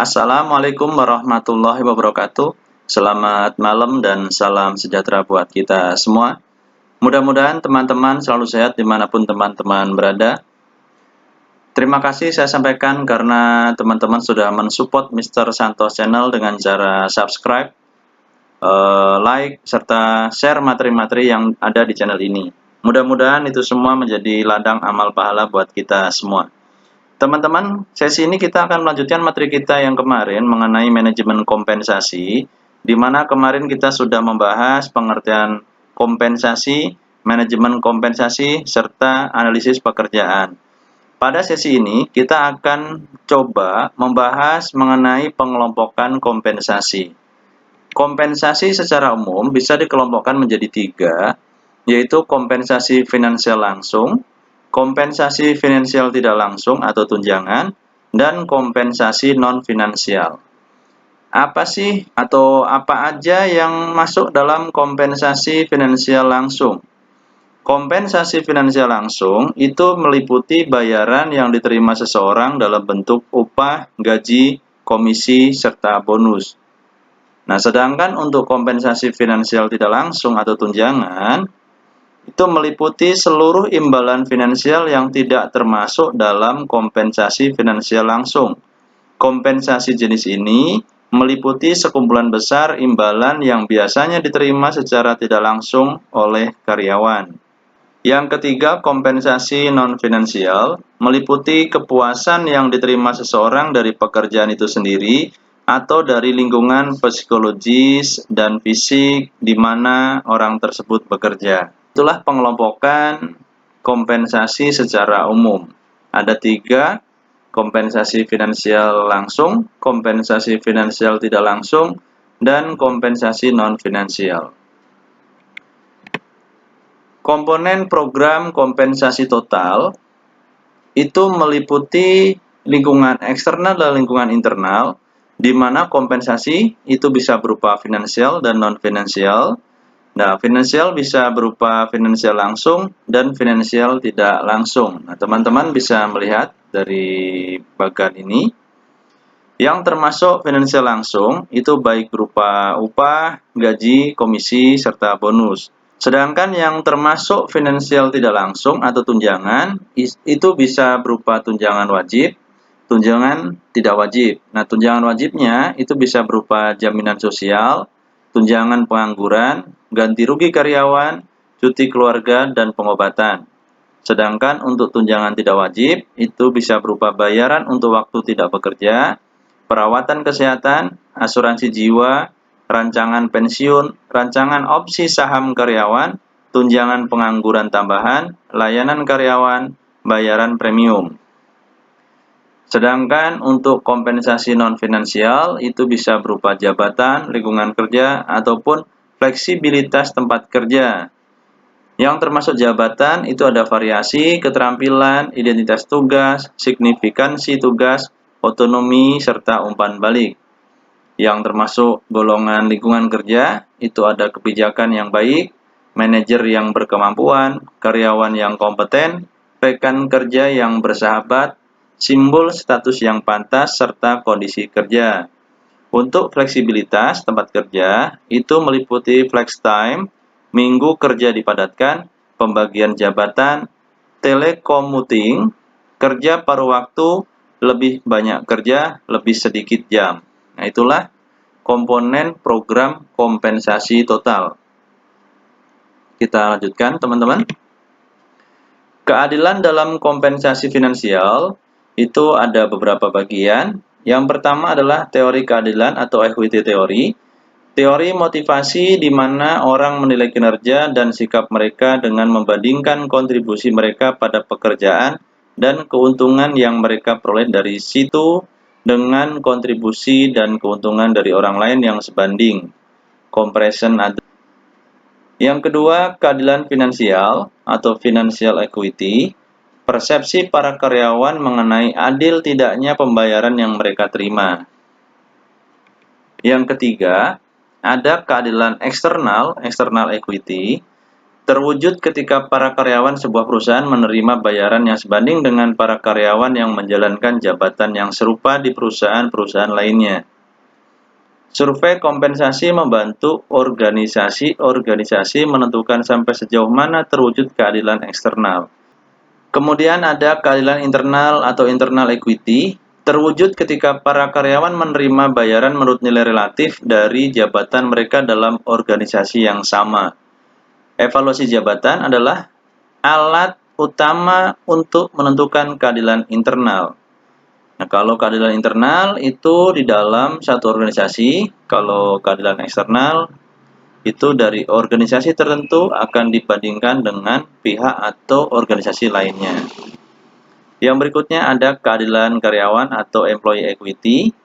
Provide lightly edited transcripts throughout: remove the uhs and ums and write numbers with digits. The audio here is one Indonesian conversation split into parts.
Assalamualaikum warahmatullahi wabarakatuh. Selamat malam dan salam sejahtera buat kita semua. Mudah-mudahan teman-teman selalu sehat dimanapun teman-teman berada. Terima kasih saya sampaikan karena teman-teman sudah mensupport Mr. Santos Channel dengan cara subscribe, like, serta share materi-materi yang ada di channel ini. Mudah-mudahan itu semua menjadi ladang amal pahala buat kita semua. Teman-teman, sesi ini kita akan melanjutkan materi kita yang kemarin mengenai manajemen kompensasi, di mana kemarin kita sudah membahas pengertian kompensasi, manajemen kompensasi, serta analisis pekerjaan. Pada sesi ini, kita akan coba membahas mengenai pengelompokan kompensasi. Kompensasi secara umum bisa dikelompokkan menjadi 3, yaitu kompensasi finansial langsung, kompensasi finansial tidak langsung atau tunjangan, dan kompensasi non-finansial. Apa sih atau apa aja yang masuk dalam kompensasi finansial langsung? Kompensasi finansial langsung itu meliputi bayaran yang diterima seseorang dalam bentuk upah, gaji, komisi, serta bonus. Nah, sedangkan untuk kompensasi finansial tidak langsung atau tunjangan, itu meliputi seluruh imbalan finansial yang tidak termasuk dalam kompensasi finansial langsung. Kompensasi jenis ini meliputi sekumpulan besar imbalan yang biasanya diterima secara tidak langsung oleh karyawan. Yang ketiga, kompensasi non-finansial meliputi kepuasan yang diterima seseorang dari pekerjaan itu sendiri atau dari lingkungan psikologis dan fisik di mana orang tersebut bekerja. Itulah pengelompokan kompensasi secara umum. Ada 3, kompensasi finansial langsung, kompensasi finansial tidak langsung, dan kompensasi non-finansial. Komponen program kompensasi total itu meliputi lingkungan eksternal dan lingkungan internal, di mana kompensasi itu bisa berupa finansial dan non-finansial. Nah, finansial bisa berupa finansial langsung dan finansial tidak langsung. Nah, teman-teman bisa melihat dari bagian ini. Yang termasuk finansial langsung itu baik berupa upah, gaji, komisi, serta bonus. Sedangkan yang termasuk finansial tidak langsung atau tunjangan itu bisa berupa tunjangan wajib, tunjangan tidak wajib. Nah, tunjangan wajibnya itu bisa berupa jaminan sosial, tunjangan pengangguran, ganti rugi karyawan, cuti keluarga, dan pengobatan. Sedangkan untuk tunjangan tidak wajib, itu bisa berupa bayaran untuk waktu tidak bekerja, perawatan kesehatan, asuransi jiwa, rancangan pensiun, rancangan opsi saham karyawan, tunjangan pengangguran tambahan, layanan karyawan, bayaran premium. Sedangkan untuk kompensasi non-finansial itu bisa berupa jabatan, lingkungan kerja, ataupun fleksibilitas tempat kerja. Yang termasuk jabatan itu ada variasi, keterampilan, identitas tugas, signifikansi tugas, otonomi, serta umpan balik. Yang termasuk golongan lingkungan kerja itu ada kebijakan yang baik, manajer yang berkemampuan, karyawan yang kompeten, rekan kerja yang bersahabat, simbol status yang pantas, serta kondisi kerja. Untuk fleksibilitas tempat kerja, itu meliputi flex time, minggu kerja dipadatkan, pembagian jabatan, telecommuting, kerja paruh waktu, lebih banyak kerja, lebih sedikit jam. Nah, itulah komponen program kompensasi total. Kita lanjutkan, teman-teman. Keadilan dalam kompensasi finansial itu ada beberapa bagian. Yang pertama adalah teori keadilan atau equity theory. Teori motivasi di mana orang menilai kinerja dan sikap mereka dengan membandingkan kontribusi mereka pada pekerjaan dan keuntungan yang mereka peroleh dari situ dengan kontribusi dan keuntungan dari orang lain yang sebanding. Comparison. Yang kedua, keadilan finansial atau financial equity. Persepsi para karyawan mengenai adil tidaknya pembayaran yang mereka terima. Yang ketiga, ada keadilan eksternal, external equity. terwujud ketika para karyawan sebuah perusahaan menerima bayaran yang sebanding dengan para karyawan yang menjalankan jabatan yang serupa di perusahaan-perusahaan lainnya. Survei kompensasi membantu organisasi-organisasi menentukan sampai sejauh mana terwujud keadilan eksternal. Kemudian ada keadilan internal atau internal equity, terwujud ketika para karyawan menerima bayaran menurut nilai relatif dari jabatan mereka dalam organisasi yang sama. Evaluasi jabatan adalah alat utama untuk menentukan keadilan internal. Nah, kalau keadilan internal itu di dalam satu organisasi, kalau keadilan eksternal itu dari organisasi tertentu akan dibandingkan dengan pihak atau organisasi lainnya. Yang berikutnya ada keadilan karyawan atau employee equity,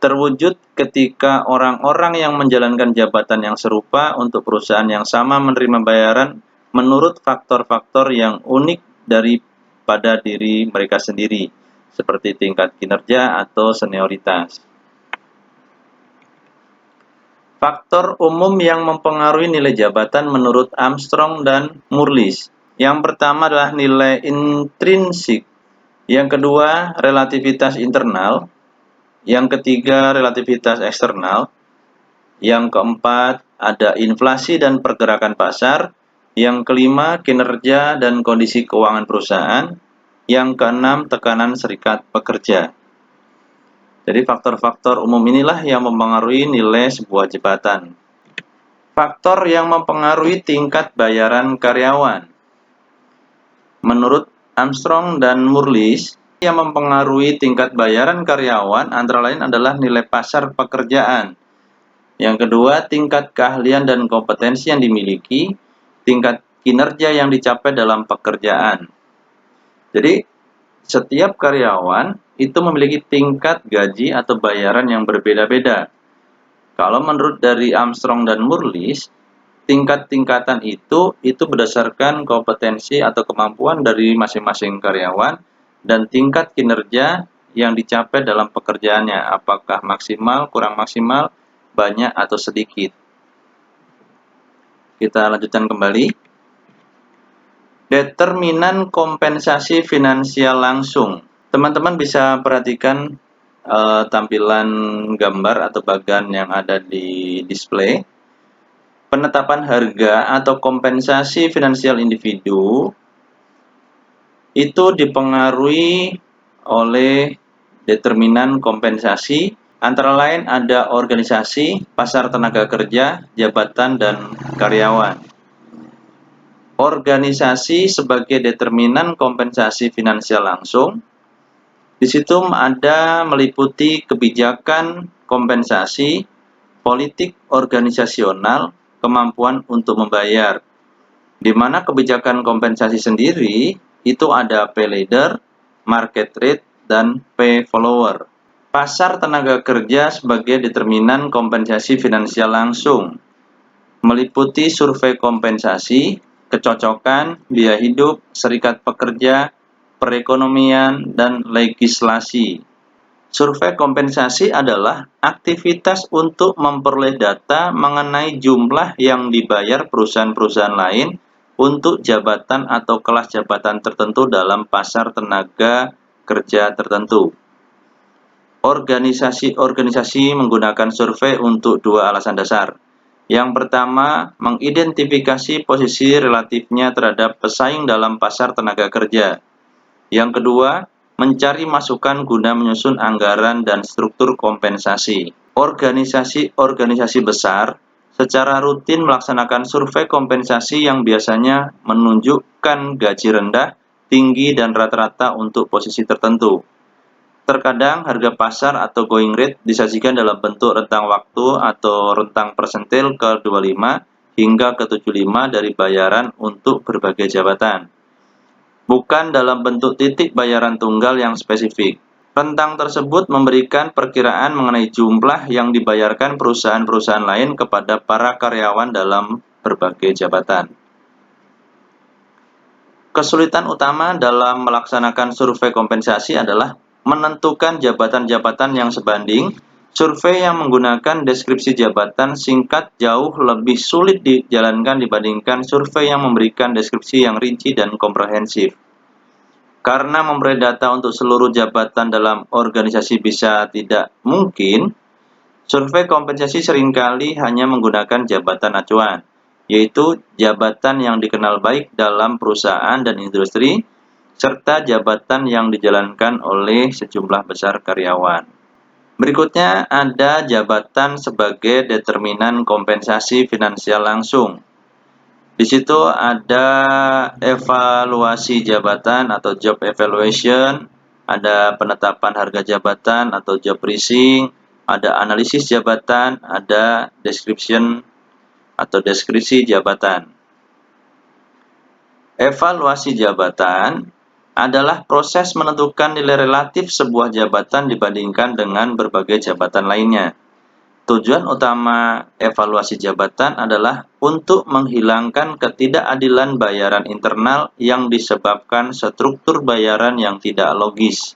terwujud ketika orang-orang yang menjalankan jabatan yang serupa untuk perusahaan yang sama menerima bayaran menurut faktor-faktor yang unik daripada diri mereka sendiri, seperti tingkat kinerja atau senioritas. Faktor umum yang mempengaruhi nilai jabatan menurut Armstrong dan Murlis. Yang pertama adalah nilai intrinsik. Yang kedua, relativitas internal. Yang ketiga, relativitas eksternal. Yang keempat, ada inflasi dan pergerakan pasar. Yang kelima, kinerja dan kondisi keuangan perusahaan. Yang keenam, tekanan serikat pekerja. Jadi faktor-faktor umum inilah yang mempengaruhi nilai sebuah jabatan. Faktor yang mempengaruhi tingkat bayaran karyawan. Menurut Armstrong dan Murlis, yang mempengaruhi tingkat bayaran karyawan antara lain adalah nilai pasar pekerjaan. Yang kedua, tingkat keahlian dan kompetensi yang dimiliki, tingkat kinerja yang dicapai dalam pekerjaan. Jadi, setiap karyawan itu memiliki tingkat gaji atau bayaran yang berbeda-beda. Kalau menurut dari Armstrong dan Murlis, tingkat-tingkatan itu berdasarkan kompetensi atau kemampuan dari masing-masing karyawan dan tingkat kinerja yang dicapai dalam pekerjaannya, apakah maksimal, kurang maksimal, banyak atau sedikit. Kita lanjutkan kembali. Determinan kompensasi finansial langsung. Teman-teman bisa perhatikan tampilan gambar atau bagan yang ada di display. Penetapan harga atau kompensasi finansial individu itu dipengaruhi oleh determinan kompensasi, antara lain ada organisasi, pasar tenaga kerja, jabatan, dan karyawan. Organisasi sebagai determinan kompensasi finansial langsung, di situ ada meliputi kebijakan kompensasi, politik organisasional, kemampuan untuk membayar. Di mana kebijakan kompensasi sendiri itu ada pay leader, market rate, dan pay follower. Pasar tenaga kerja sebagai determinan kompensasi finansial langsung meliputi survei kompensasi, kecocokan, biaya hidup, serikat pekerja, perekonomian, dan legislasi. Survei kompensasi adalah aktivitas untuk memperoleh data mengenai jumlah yang dibayar perusahaan-perusahaan lain untuk jabatan atau kelas jabatan tertentu dalam pasar tenaga kerja tertentu. Organisasi-organisasi menggunakan survei untuk dua alasan dasar. Yang pertama, mengidentifikasi posisi relatifnya terhadap pesaing dalam pasar tenaga kerja. Yang kedua, mencari masukan guna menyusun anggaran dan struktur kompensasi. Organisasi-organisasi besar secara rutin melaksanakan survei kompensasi yang biasanya menunjukkan gaji rendah, tinggi, dan rata-rata untuk posisi tertentu. Terkadang harga pasar atau going rate disajikan dalam bentuk rentang waktu atau rentang persentil ke-25 hingga ke-75 dari bayaran untuk berbagai jabatan, bukan dalam bentuk titik bayaran tunggal yang spesifik. Rentang tersebut memberikan perkiraan mengenai jumlah yang dibayarkan perusahaan-perusahaan lain kepada para karyawan dalam berbagai jabatan. Kesulitan utama dalam melaksanakan survei kompensasi adalah menentukan jabatan-jabatan yang sebanding Survei yang menggunakan deskripsi jabatan singkat jauh lebih sulit dijalankan dibandingkan survei yang memberikan deskripsi yang rinci dan komprehensif. Karena memperoleh data untuk seluruh jabatan dalam organisasi bisa tidak mungkin, survei kompensasi seringkali hanya menggunakan jabatan acuan, yaitu jabatan yang dikenal baik dalam perusahaan dan industri, serta jabatan yang dijalankan oleh sejumlah besar karyawan. Berikutnya ada jabatan sebagai determinan kompensasi finansial langsung. Di situ ada evaluasi jabatan atau job evaluation, ada penetapan harga jabatan atau job pricing, ada analisis jabatan, ada description atau deskripsi jabatan. Evaluasi jabatan adalah proses menentukan nilai relatif sebuah jabatan dibandingkan dengan berbagai jabatan lainnya. Tujuan utama evaluasi jabatan adalah untuk menghilangkan ketidakadilan bayaran internal yang disebabkan struktur bayaran yang tidak logis.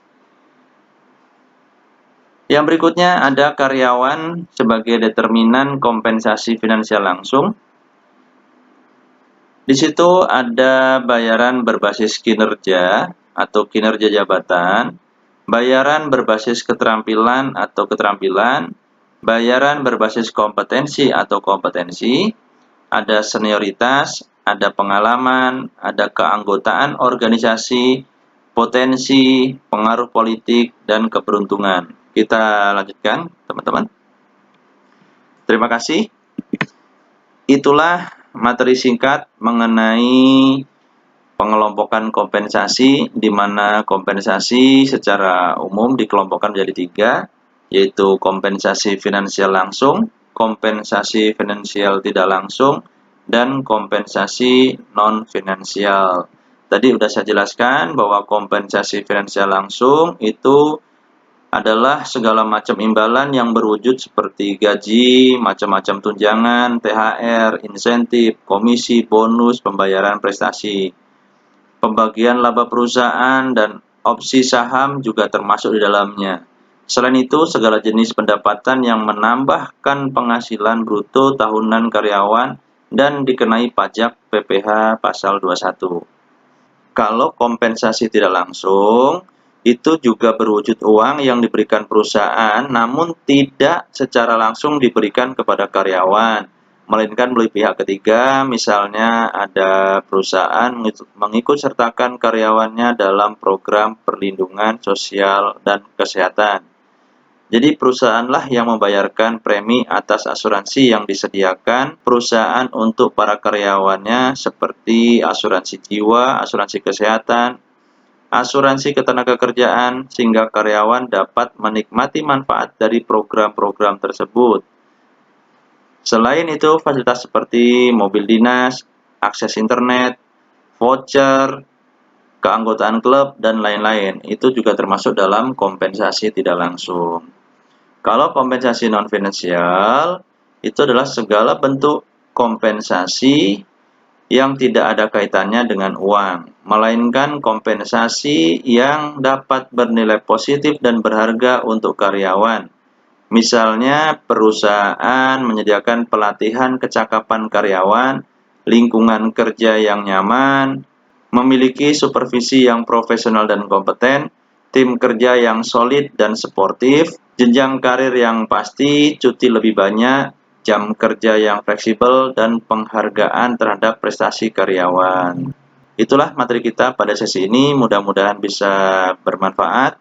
Yang berikutnya ada karyawan sebagai determinan kompensasi finansial langsung. Di situ ada bayaran berbasis kinerja atau kinerja jabatan, bayaran berbasis keterampilan atau keterampilan, bayaran berbasis kompetensi atau kompetensi, ada senioritas, ada pengalaman, ada keanggotaan organisasi, potensi, pengaruh politik, dan keberuntungan. Kita lanjutkan, teman-teman. Terima kasih. Itulah materi singkat mengenai pengelompokan kompensasi, di mana kompensasi secara umum dikelompokkan menjadi 3, yaitu kompensasi finansial langsung, kompensasi finansial tidak langsung, dan kompensasi non-finansial. Tadi sudah saya jelaskan bahwa kompensasi finansial langsung itu adalah segala macam imbalan yang berwujud seperti gaji, macam-macam tunjangan, THR, insentif, komisi, bonus, pembayaran prestasi. Pembagian laba perusahaan dan opsi saham juga termasuk di dalamnya. Selain itu, segala jenis pendapatan yang menambahkan penghasilan bruto tahunan karyawan dan dikenai pajak PPh pasal 21. Kalau kompensasi tidak langsung, itu juga berwujud uang yang diberikan perusahaan namun tidak secara langsung diberikan kepada karyawan, melainkan melalui pihak ketiga. Misalnya ada perusahaan mengikut sertakan karyawannya dalam program perlindungan sosial dan kesehatan. Jadi perusahaanlah yang membayarkan premi atas asuransi yang disediakan perusahaan untuk para karyawannya seperti asuransi jiwa, asuransi kesehatan, asuransi ketenagakerjaan, sehingga karyawan dapat menikmati manfaat dari program-program tersebut. Selain itu, fasilitas seperti mobil dinas, akses internet, voucher, keanggotaan klub, dan lain-lain itu juga termasuk dalam kompensasi tidak langsung. Kalau kompensasi non-finansial itu adalah segala bentuk kompensasi yang tidak ada kaitannya dengan uang, melainkan kompensasi yang dapat bernilai positif dan berharga untuk karyawan. Misalnya, perusahaan menyediakan pelatihan kecakapan karyawan, lingkungan kerja yang nyaman, memiliki supervisi yang profesional dan kompeten, tim kerja yang solid dan sportif, jenjang karir yang pasti, cuti lebih banyak, jam kerja yang fleksibel, dan penghargaan terhadap prestasi karyawan. Itulah materi kita pada sesi ini, mudah-mudahan bisa bermanfaat.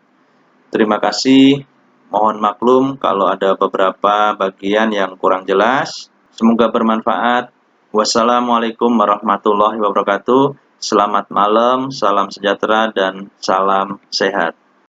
Terima kasih, mohon maklum kalau ada beberapa bagian yang kurang jelas. Semoga bermanfaat. Wassalamualaikum warahmatullahi wabarakatuh. Selamat malam, salam sejahtera, dan salam sehat.